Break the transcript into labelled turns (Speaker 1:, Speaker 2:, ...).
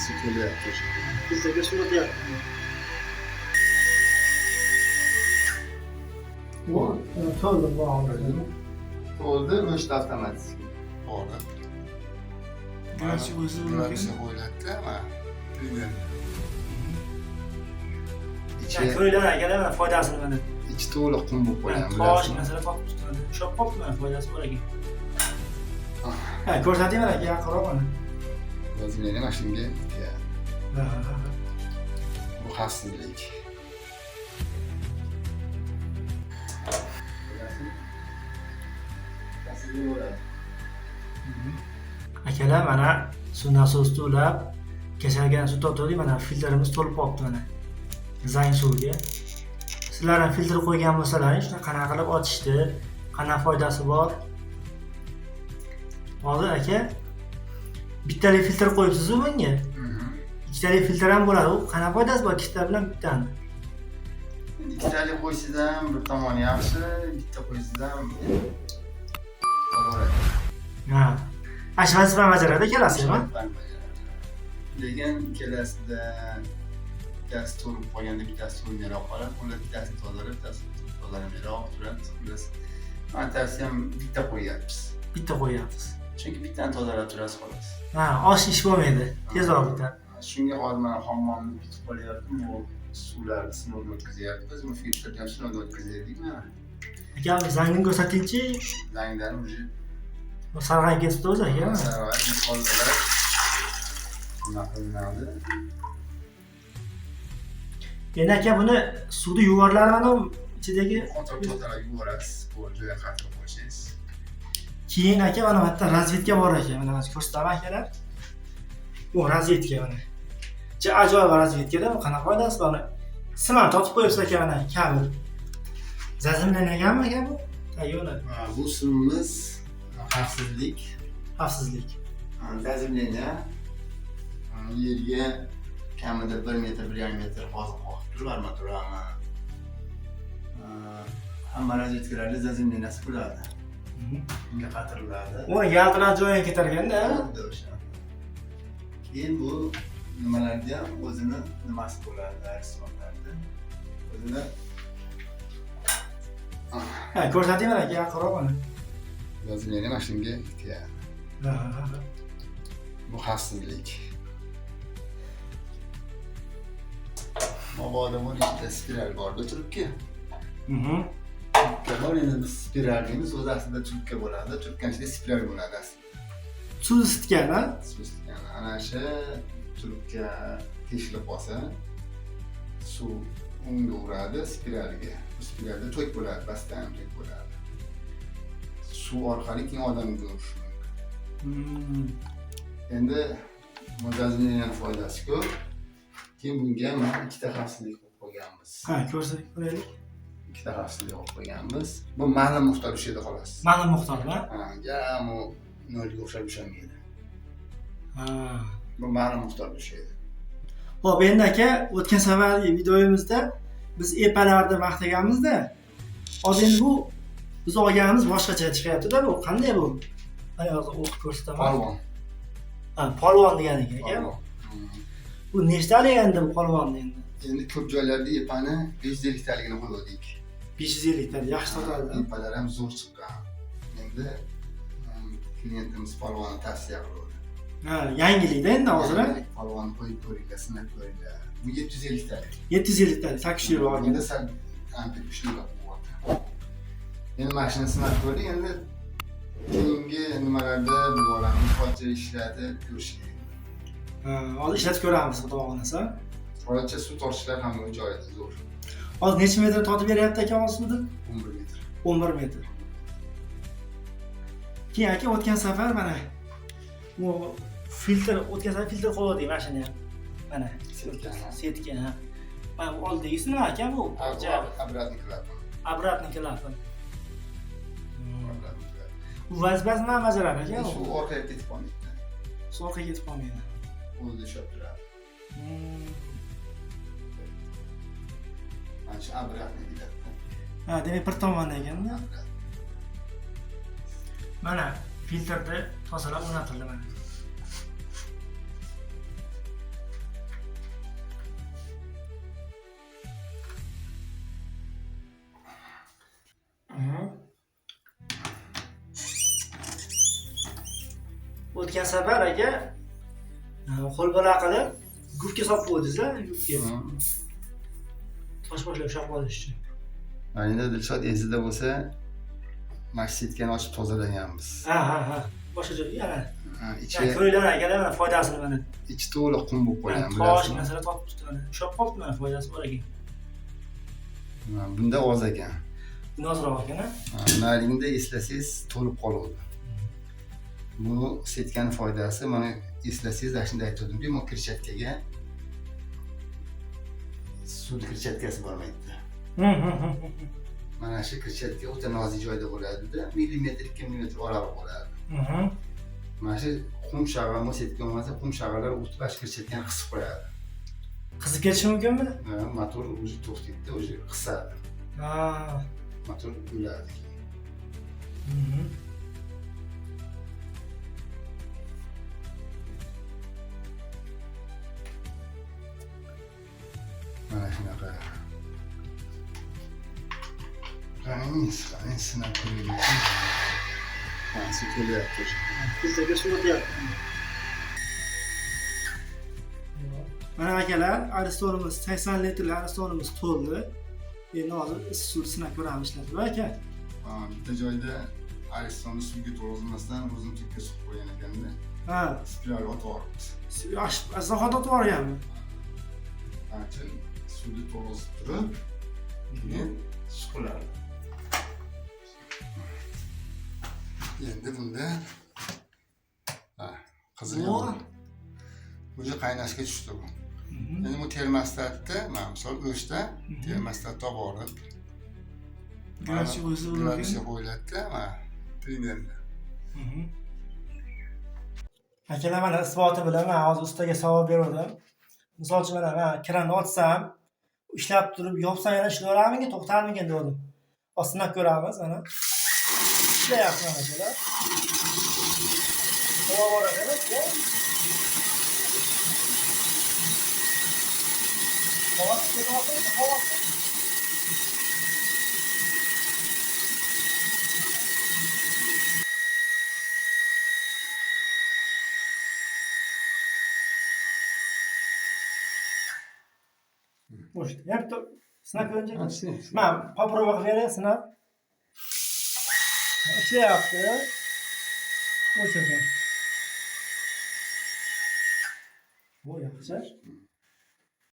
Speaker 1: suv kelyapti.
Speaker 2: Filtrga suv o'tyapti. Bu to'ldi bu oldi.
Speaker 1: To'ldi, o'shda avtomatik. To'ldi.
Speaker 2: Garchi o'zi
Speaker 1: nima qo'yiladi-da, mana. Tuygan.
Speaker 2: Ko'ylar akalar foydasi nimada?
Speaker 1: Ichi to'liq qum bo'lib qolgan.
Speaker 2: Tosh masalan topib turadi. Ushlab qolibdi mana foydasi bor ekan. Ha, ko'rsatayman aka, yaqinroq mana.
Speaker 1: O'zimga mana shunga bu xavfsizlik.
Speaker 2: Akalar mana suv nasosi to'lab, kasalgan suv tortdik, mana filtrimiz to'lib qolibdi mana. Zang suvga. Sizlar ham filtr qo'ygan bo'lsalaring, shuni qanaqa qilib ochishdi, qanaqa foydasi bor? Hozir aka, bittalik filtr qo'yibsiz-ku bunga. Ikkitalik filtr ham bo'ladi. U qanaqa foydasi bor ikkita bilan bittani?
Speaker 1: Ikkitalik qo'ysiz ham bir tomoni yaxshi, bitta qo'ysiz ham to'g'ri.
Speaker 2: Ha. Ash vazifa bajaradi kelasizmi?
Speaker 1: Lekin kelasida gaz to'lib qolganda bittasi to'lmayroq qoladi. Ular bittasini tozalab, bittasi tozalamayroq turadi. Biz men tavsiyam bitta qo'yyapmiz.
Speaker 2: Bitta qo'yyapmiz.
Speaker 1: Chunki bittani tozalab turasiz xolos.
Speaker 2: Ha, osh ish bo'lmaydi. Tezroq bitadi.
Speaker 1: Shunga hozir mana hammomni bitib qolyapti. Bu suvlarni sinovdan o'tkazyapmiz. Bu filtrni ham sinovdan o'tkazaylik mana.
Speaker 2: Aka, zangni ko'rsatingchi.
Speaker 1: Zangdan уже
Speaker 2: Bu sarg'ayib ketdi o'zi aka.
Speaker 1: sarg'ayib qoldilar. Nima qilinadi?
Speaker 2: Endi aka buni suvda yuvarlarmanu ichidagi
Speaker 1: Kontrol yuvarasiz. Bu joyga qattiq qo'ysangiz.
Speaker 2: keyin aka mana bu yerda razvedka bor ekan. Mana ko'rsataman akalar. Bu razvedka mana. Ajoyib razvedkada bu qanaqa foydasi bor? Simon totib qo'yibsiz aka mana kabel. Zazimlanganmi aka bu? Yo'q.
Speaker 1: Bu suvimiz xavfsizlik.
Speaker 2: Xavfsizlik.
Speaker 1: Zazimlangan. Yerga kamida 1 metr, 1,5 metr hozir qoqib turib armaturani. Hamma razvedkalarda zazimlanasi bo'ladi. Unga qatiriladi.
Speaker 2: U yaltirab joyiga ketar ekanda.
Speaker 1: Keyin bu nimalarga o'zini nimasi bo'ladi, aksiyonlarda. O'zini
Speaker 2: Ha, ko'rsatayman aka, yaqinroq mana.
Speaker 1: zazimlangan mana shunga tegadi. Bu xavfsizlik. Mabodo bu ikkita spiral borda turibki. Bor endi spiral deymiz, o'zi aslida trubka bo'ladi. Trubka ichida spiral bo'ladi aslida.
Speaker 2: Suv isitgan, ha?
Speaker 1: Suv isitgan. Ana shu trubka teshilib qolsa, suv unga uradi spiralga. Bu spiralda to'k bo'ladi, bastdan to'k bo'ladi. Suv orqali keyin odamga urishi mumkin. Endi mo'jazning foydasi ko'p. Keyin bunga mana ikkita xavfsizlik qo'yib qo'yganmiz.
Speaker 2: Ha, ko'raylik.
Speaker 1: Ikkita xavfsizlik qo'yib qo'yganmiz. Bu ma'lum miqdor ushlaydi xolos.
Speaker 2: Ma'lum miqdorda?
Speaker 1: Ha, gamu nolga o'xshab ushlamaydi.
Speaker 2: Ha.
Speaker 1: Bu ma'lum miqdorda ushlaydi.
Speaker 2: Xo'p, endi aka, o'tgan safar videomizda biz epalarni maqtaganmiz-da. Hozir endi bu biz olganimiz boshqacha chiqyapti-da bu. Qanday bu? Mana hozir o'qib ko'rsataman.
Speaker 1: Polvon.
Speaker 2: Ha, polvon degan ekan. Bu nechtalik endi bu polvonni endi?
Speaker 1: Endi ko'p joylarda epani 550 taligini qo'ydik.
Speaker 2: 550 talik yaxshi sotadi.
Speaker 1: Epalar ham zo'r chiqqan. Endi klientimiz polvonni tavsiya qildi.
Speaker 2: Ha, yangilikda endi hozir.
Speaker 1: Polvon qo'yib ko'ringlar, sinab ko'ringlar. Bu 750 talik.
Speaker 2: 750 talik, 800 euro olgan.
Speaker 1: Endi sal antik kuchliroq bo'ldi. Endi mashinani sinab ko'rdik, endi keyingi nimalarda bu olamiz, qancha ishladi ko'rish kerak.
Speaker 2: Ha, hozir ishlatib ko'ramiz, xudo xohlasa.
Speaker 1: Hozircha suv tortishlar ham joyida zo'r.
Speaker 2: Hozir necha metr tortib beryapti aka suvni?
Speaker 1: 11 metr.
Speaker 2: 11 metr. Keyin aka o'tgan safar mana bu filtr qo'ydik mashina ham. Mana setka. Mana bu oldingisi nima aka bu?
Speaker 1: Обратный klapan.
Speaker 2: Обратный klapan. Bu vazifasi nima bajaradi aka?
Speaker 1: Suv orqaga ketib qolmaydi.
Speaker 2: Suv orqaga ketib qolmaydi.
Speaker 1: O'zida ushlab turadi. Mana shu обратный deyiladi.
Speaker 2: Ha, demak bir tomondan ekanda. Mana filtrni tozalab o'rnatildi mana. o'tgan safar aka qo'lbola qilib gubka solib qo'ydingiz-a, gubka. Tosh boshlab ushlab qolish uchun.
Speaker 1: Endi Dilshod esida bo'lsa, mana shu setkani ochib tozalaganmiz.
Speaker 2: Ha. Boshqa joy yana.
Speaker 1: Ichi
Speaker 2: Ko'rlar akalar mana foydasini mana.
Speaker 1: ichi to'liq qum bo'lib qolgan.
Speaker 2: Tosh masala topib turibdi mana. Ushlab qolibdi mana foydasi bor ekan.
Speaker 1: Bunda oz ekan.
Speaker 2: Buni ozroq ekan-a?
Speaker 1: Naligida eslasangiz to'lib qoladi. Bu setkani foydasi mana eslasangiz shunday aytdim-ku, bu kirchatkaga sud kirchatkasi bormaydi. Mana shu kirchatka o'ta nozik joyda bo'ladi-da, millimetr 2 millimetr oraliq bo'ladi. Mana shu qum shag'al setka bo'lmasa, qum shag'allar o'tib shu kirchatkani qisib qo'yadi.
Speaker 2: Qisib ketishi mumkinmi?
Speaker 1: Motor o'zi to'xtaydi, o'zi qisadi. Motor o'ladi. Mana shunaqa. Qarang, sinab ko'raylik. Mana shu kelyapti.
Speaker 2: Bizga suv o'tyapti. Mana akalar, aristonimiz 80 litrli aristonimiz to'ldi. Endi hozir suv sinab ko'ramiz ishlatib aka.
Speaker 1: Bitta joyda aristonni suvga to'g'izmasdan o'zini tubga suqib qo'ygan ekanda. Spiral otib yuboribdi.
Speaker 2: Zahot otib yuborganmi?
Speaker 1: Ancha suvni to'g'izib turib, keyin suqiladi. Endi bunda qizilgan. O'zi qaynashga tushdi bu. Endi bu termostatda, mana misol o'shda termostatda borib gradusga qo'yiladi-da, mana примерно.
Speaker 2: Akalar mana isboti bilan men hozir ustaga savol berdim. Misol uchun mana kranni ochsam, ishlab turib yopsam yana ishlayveramikin, to'xtarmikin dedim. Sinab ko'ramiz mana. Ishlayapti mana shular. Havo bor ekan-ku. Havo. Может, я то sinab ko'rinchi. Men попробовать qilib beray, sinab. Ishlayapti. O'sha. Bu yaxshi.